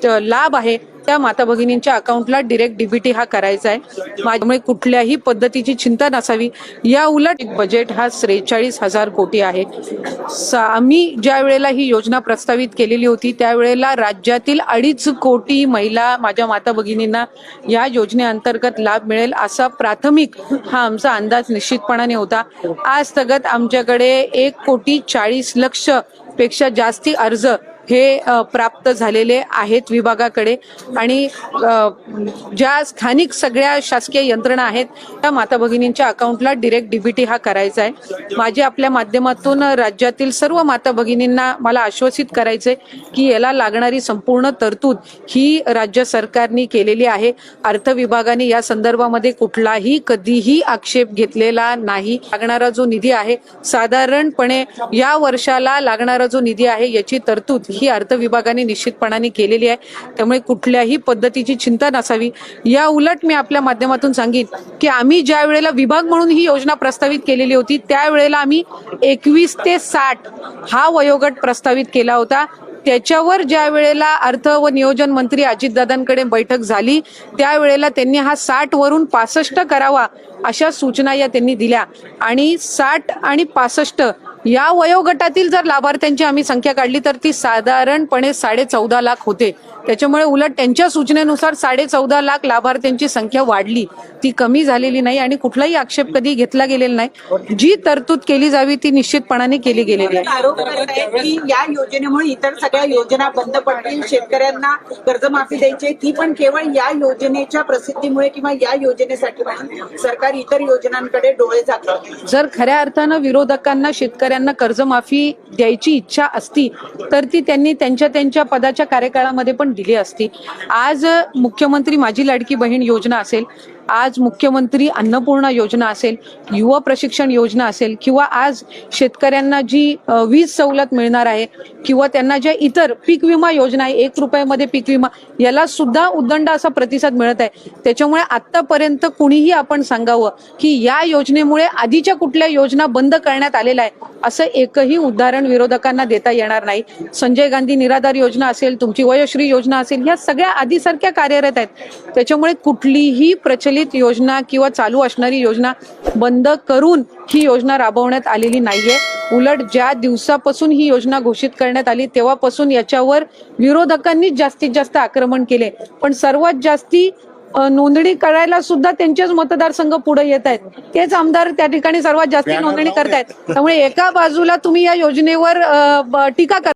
लाभ आहे त्या माता भगिनींच्या अकाउंटला डायरेक्ट डीबीटी हा करायचा आहे। त्यामुळे कुठल्याही पद्धतीची चिंता नसावी। या उलट बजेट हा 43,000 कोटी आहे। आम्ही ज्या वेळेला ही योजना प्रस्तावित केलेली होती त्यावेळेला राज्यातील 2.5 कोटी महिला माझ्या माता भगिनींना या योजनेअंतर्गत लाभ मिळेल असा प्राथमिक हा आमचा अंदाज निश्चितपणाने होता। आज तगत आमच्याकडे 1,40,00,000 पेक्षा जास्ती अर्ज हे प्राप्त झालेले आहेत विभागाकडे आणि ज्या स्थानिक सगळ्या शासकीय यंत्रणा आहेत त्या माता भगिनींच्या अकाउंटला डायरेक्ट डीबीटी हा करायचा आहे। माझे आपल्या माध्यमातून राज्यातील सर्व माता भगिनींना मला आश्वासित करायचे की याला लागणारी संपूर्ण तरतूद ही राज्य सरकारने केलेली आहे। अर्थ विभागाने या संदर्भामध्ये कुठलाही कधीही आक्षेप घेतलेला नाही। लागणारा जो निधी आहे साधारणपणे या वर्षाला लागणारा जो निधी आहे याची तरतूद ही अर्थ विभागाने निश्चितपणाने केलेली आहे। त्यामुळे कुठल्याही पद्धतीची चिंता नसावी। या उलट मी आपल्या माध्यमातून सांगेन की आम्ही ज्या वेळेला विभाग म्हणून ही योजना प्रस्तावित केलेली होती त्यावेळेला आम्ही 21 ते 60 हा वयोगट प्रस्तावित केला होता। त्याच्यावर ज्या वेळेला अर्थ व नियोजन मंत्री अजितदादांकडे बैठक झाली त्यावेळेला त्यांनी हा 60 वरून 65 करावा अशा सूचना या त्यांनी दिल्या आणि 60 आणि 65 या वयोगटातील जर लाभार्थ्यांची आम्ही संख्या काढली तर ती साधारणपणे 14.5 लाख होते। त्याच्यामुळे उलट त्यांच्या सूचनेनुसार 14.5 लाख लाभार्थ्यांची संख्या वाढली, ती कमी झालेली नाही आणि कुठलाही आक्षेप कधी घेतला गेलेला नाही। जी तरतूद केली जावी ती निश्चितपणाने केली गेलेली आहे। आरोप करतायत की या योजनेमुळे इतर सगळ्या योजना बंद पडतील, शेतकऱ्यांना कर्जमाफी द्यायची ती पण केवळ या योजनेच्या प्रसिद्धीमुळे किंवा या योजनेसाठी सरकार इतर योजनांकडे डोळे झाकते। जर खऱ्या अर्थानं विरोधकांना शेतकऱ्यांना कर्जमाफी द्यायची इच्छा असती तर ती त्यांनी त्यांच्या पदाच्या कार्यकाळामध्ये पण दिली असती। आज मुख्यमंत्री माझी लाडकी बहीण योजना असेल, आज मुख्यमंत्री अन्नपूर्णा योजना असेल, युवा प्रशिक्षण योजना असेल किंवा आज शेतकऱ्यांना जी वीज सवलत मिळणार आहे किंवा त्यांना ज्या इतर पीक विमा योजना आहे 1 रुपयामध्ये पीक विमा याला सुद्धा उदंड असा प्रतिसाद मिळत आहे। त्याच्यामुळे आतापर्यंत कुणीही आपण सांगावं की या योजनेमुळे आधीच्या कुठल्या योजना बंद करण्यात आलेल्या आहे असं एकही उदाहरण विरोधकांना देता येणार नाही। संजय गांधी निराधार योजना असेल, तुमची वयोश्री योजना असेल, ह्या सगळ्या आधीसारख्या कार्यरत आहेत। त्याच्यामुळे कुठलीही प्रचलित योजना किंवा चालू असणारी योजना बंद करून ही योजना राबवण्यात आलेली नाहीये। उलट ज्या दिवसापासून ही योजना घोषित करण्यात आली तेव्हापासून याच्यावर विरोधकांनी जास्तीत जास्त आक्रमण केले, पण सर्वात जास्ती नोंदणी करायला सुद्धा त्यांचेच मतदारसंघ पुढे येत आहेत, तेच आमदार त्या ठिकाणी सर्वात जास्त नोंदणी करतायत। त्यामुळे एका बाजूला तुम्ही या योजनेवर टीका